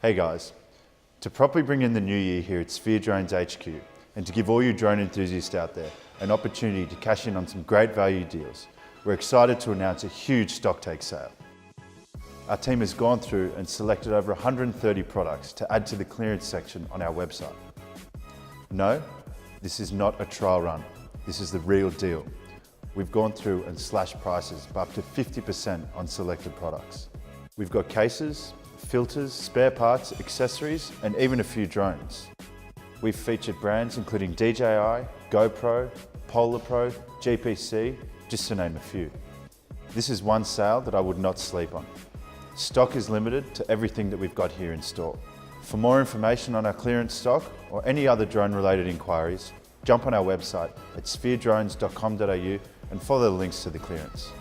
Hey guys, to properly bring in the new year here at Sphere Drones HQ and to give all you drone enthusiasts out there an opportunity to cash in on some great value deals, we're excited to announce a huge Stocktake sale. Our team has gone through and selected over 130 products to add to the clearance section on our website. No, this is not a trial run. This is the real deal. We've gone through and slashed prices by up to 50% on selected products. We've got cases, filters, spare parts, accessories, and even a few drones. We've featured brands including DJI, GoPro, Polar Pro, GPC, just to name a few. This is one sale that I would not sleep on. Stock is limited to everything that we've got here in store. For more information on our clearance stock or any other drone-related inquiries, jump on our website at spheredrones.com.au and follow the links to the clearance.